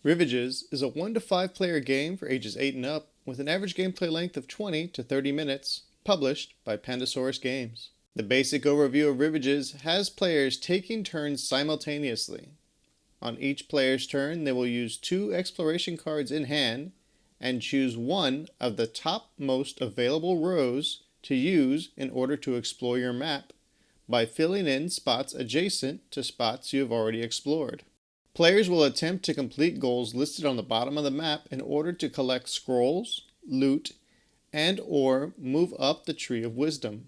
Rivages is a 1 to 5 player game for ages 8 and up with an average gameplay length of 20 to 30 minutes, published by Pandasaurus Games. The basic overview of Rivages has players taking turns simultaneously. On each player's turn, they will use 2 exploration cards in hand and choose one of the topmost available rows to use in order to explore your map by filling in spots adjacent to spots you have already explored. Players will attempt to complete goals listed on the bottom of the map in order to collect scrolls, loot, and/or move up the Tree of Wisdom.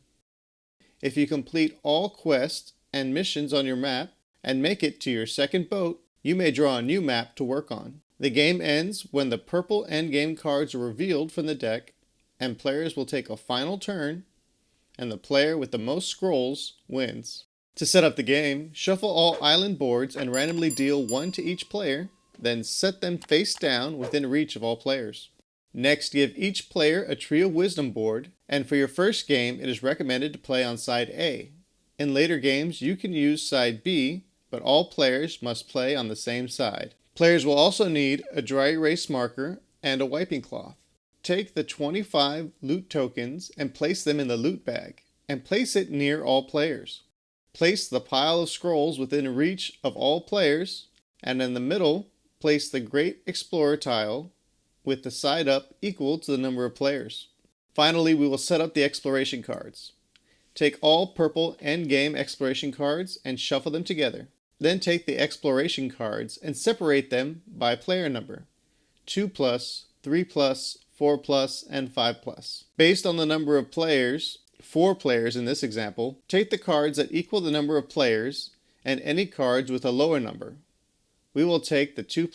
If you complete all quests and missions on your map and make it to your second boat, you may draw a new map to work on. The game ends when the purple endgame cards are revealed from the deck, and players will take a final turn, and the player with the most scrolls wins. To set up the game, shuffle all island boards and randomly deal 1 to each player, then set them face down within reach of all players. Next, give each player a Tree of Wisdom board, and for your first game, it is recommended to play on side A. In later games, you can use side B, but all players must play on the same side. Players will also need a dry erase marker and a wiping cloth. Take the 25 loot tokens and place them in the loot bag, and place it near all players. Place the pile of scrolls within reach of all players, and in the middle, place the Great Explorer tile with the side up equal to the number of players. Finally, we will set up the exploration cards. Take all purple endgame exploration cards and shuffle them together. Then take the exploration cards and separate them by player number: 2+, 3+, 4+, and 5+. Based on the number of players, 4 players in this example, take the cards that equal the number of players and any cards with a lower number. We will take the 2+,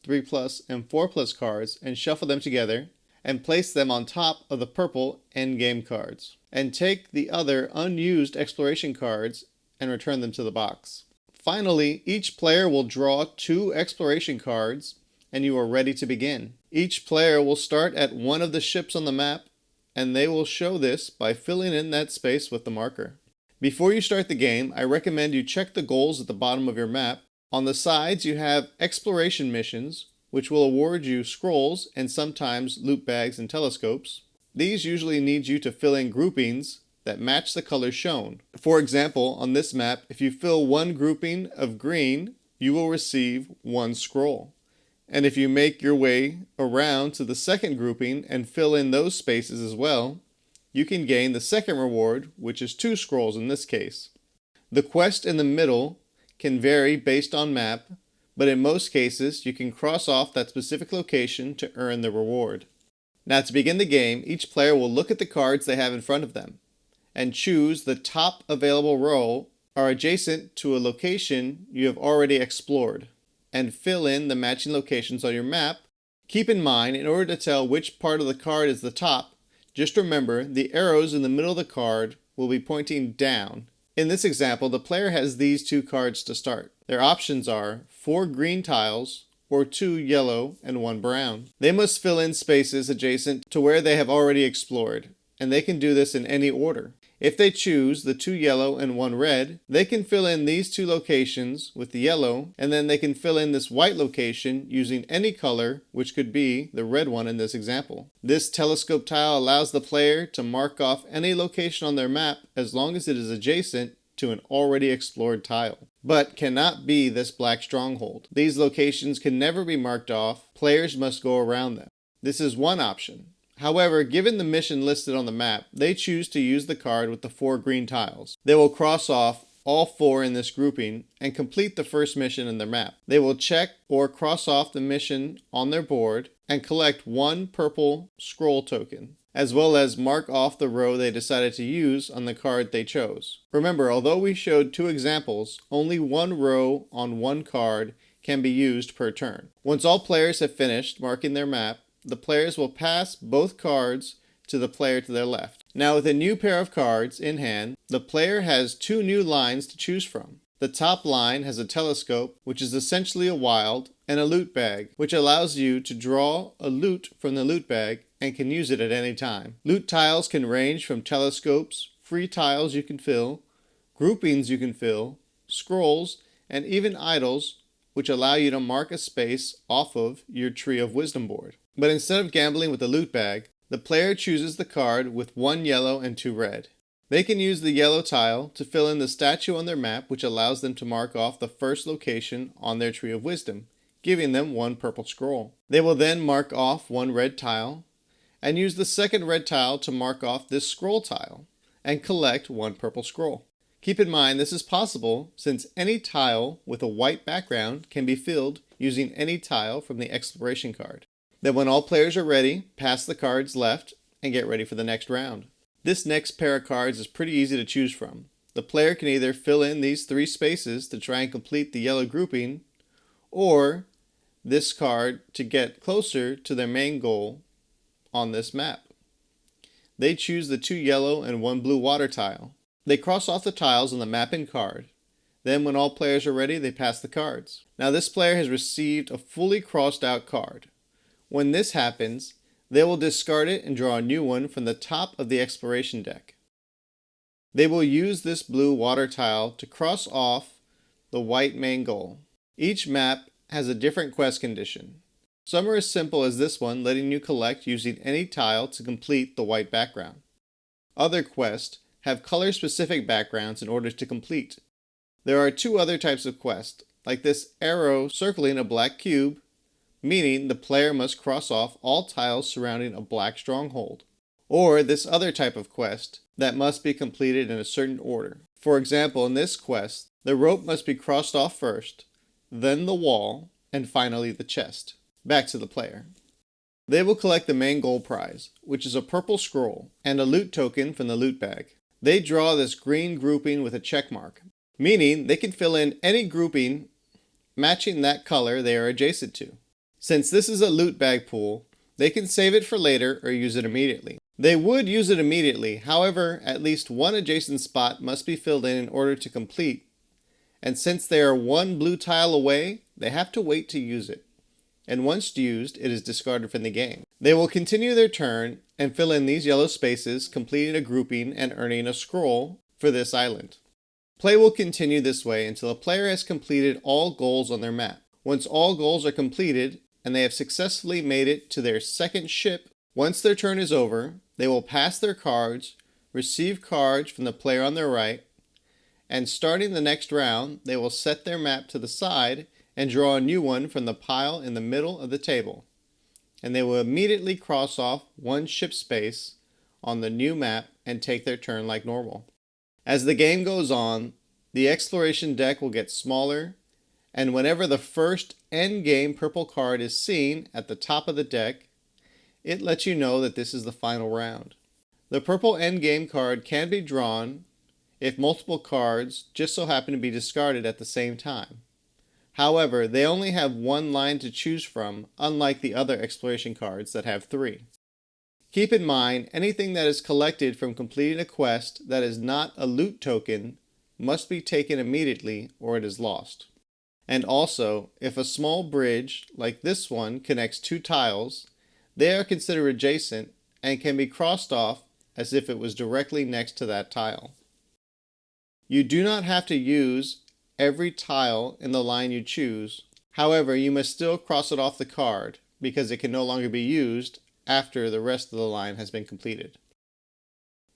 3+, and 4+ cards and shuffle them together and place them on top of the purple endgame cards. And take the other unused exploration cards and return them to the box. Finally, each player will draw 2 exploration cards and you are ready to begin. Each player will start at one of the ships on the map, and they will show this by filling in that space with the marker. Before you start the game, I recommend you check the goals at the bottom of your map. On the sides, you have exploration missions, which will award you scrolls and sometimes loot bags and telescopes. These usually need you to fill in groupings that match the colors shown. For example, on this map, if you fill one grouping of green, you will receive 1 scroll. And if you make your way around to the second grouping and fill in those spaces as well, you can gain the second reward, which is 2 scrolls in this case. The quest in the middle can vary based on map, but in most cases you can cross off that specific location to earn the reward. Now, to begin the game, each player will look at the cards they have in front of them and choose the top available row are adjacent to a location you have already explored, and fill in the matching locations on your map. Keep in mind, in order to tell which part of the card is the top, just remember the arrows in the middle of the card will be pointing down. In this example, the player has these 2 cards to start. Their options are 4 green tiles or 2 yellow and 1 brown. They must fill in spaces adjacent to where they have already explored, and they can do this in any order. If they choose the 2 yellow and 1 red, they can fill in these 2 locations with the yellow, and then they can fill in this white location using any color, which could be the red one in this example. This telescope tile allows the player to mark off any location on their map as long as it is adjacent to an already explored tile, but cannot be this black stronghold. These locations can never be marked off. Players must go around them. This is one option. However, given the mission listed on the map, they choose to use the card with the 4 green tiles. They will cross off all 4 in this grouping and complete the first mission in their map. They will check or cross off the mission on their board and collect 1 purple scroll token, as well as mark off the row they decided to use on the card they chose. Remember, although we showed 2 examples, only 1 row on 1 card can be used per turn. Once all players have finished marking their map, the players will pass both cards to the player to their left. Now, with a new pair of cards in hand, the player has 2 new lines to choose from. The top line has a telescope, which is essentially a wild, and a loot bag, which allows you to draw a loot from the loot bag and can use it at any time. Loot tiles can range from telescopes, free tiles you can fill, groupings you can fill, scrolls, and even idols which allow you to mark a space off of your Tree of Wisdom board. But instead of gambling with the loot bag, the player chooses the card with 1 yellow and 2 red. They can use the yellow tile to fill in the statue on their map, which allows them to mark off the first location on their Tree of Wisdom, giving them 1 purple scroll. They will then mark off 1 red tile, and use the second red tile to mark off this scroll tile, and collect 1 purple scroll. Keep in mind this is possible since any tile with a white background can be filled using any tile from the exploration card. Then when all players are ready, pass the cards left and get ready for the next round. This next pair of cards is pretty easy to choose from. The player can either fill in these 3 spaces to try and complete the yellow grouping, or this card to get closer to their main goal on this map. They choose the 2 yellow and 1 blue water tile. They cross off the tiles on the map and card. Then when all players are ready, they pass the cards. Now this player has received a fully crossed out card. When this happens, they will discard it and draw a new one from the top of the exploration deck. They will use this blue water tile to cross off the white main goal. Each map has a different quest condition. Some are as simple as this one, letting you collect using any tile to complete the white background. Other quests have color-specific backgrounds in order to complete. There are 2 other types of quests, like this arrow circling a black cube, meaning the player must cross off all tiles surrounding a black stronghold. Or this other type of quest that must be completed in a certain order. For example, in this quest, the rope must be crossed off first, then the wall, and finally the chest. Back to the player. They will collect the main goal prize, which is a purple scroll, and a loot token from the loot bag. They draw this green grouping with a check mark, meaning they can fill in any grouping matching that color they are adjacent to. Since this is a loot bag pool, they can save it for later or use it immediately. They would use it immediately, however, at least 1 adjacent spot must be filled in order to complete, and since they are 1 blue tile away, they have to wait to use it. And once used, it is discarded from the game. They will continue their turn and fill in these yellow spaces, completing a grouping and earning a scroll for this island. Play will continue this way until a player has completed all goals on their map. Once all goals are completed and they have successfully made it to their second ship, once their turn is over, they will pass their cards, receive cards from the player on their right, and starting the next round, they will set their map to the side and draw a new one from the pile in the middle of the table. And they will immediately cross off 1 ship space on the new map and take their turn like normal. As the game goes on, the exploration deck will get smaller, and whenever the first endgame purple card is seen at the top of the deck, it lets you know that this is the final round. The purple endgame card can be drawn if multiple cards just so happen to be discarded at the same time. However, they only have 1 line to choose from, unlike the other exploration cards that have 3. Keep in mind, anything that is collected from completing a quest that is not a loot token must be taken immediately or it is lost. And also, if a small bridge, like this one, connects 2 tiles, they are considered adjacent and can be crossed off as if it was directly next to that tile. You do not have to use every tile in the line you choose. However, you must still cross it off the card because it can no longer be used after the rest of the line has been completed.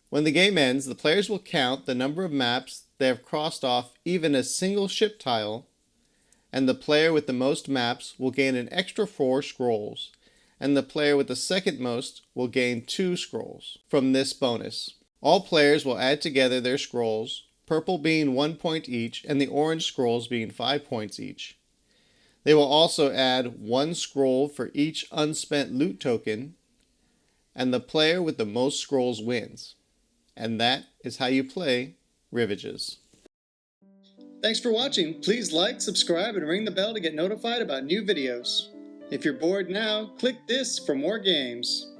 When the game ends, the players will count the number of maps they have crossed off even a single ship tile, and the player with the most maps will gain an extra 4 scrolls, and the player with the second most will gain 2 scrolls from this bonus. All players will add together their scrolls, purple being 1 point each and the orange scrolls being 5 points each. They will also add 1 scroll for each unspent loot token, and the player with the most scrolls wins. And that is how you play Rivages. Thanks for watching. Please like, subscribe, and ring the bell to get notified about new videos. If you're bored now, click this for more games.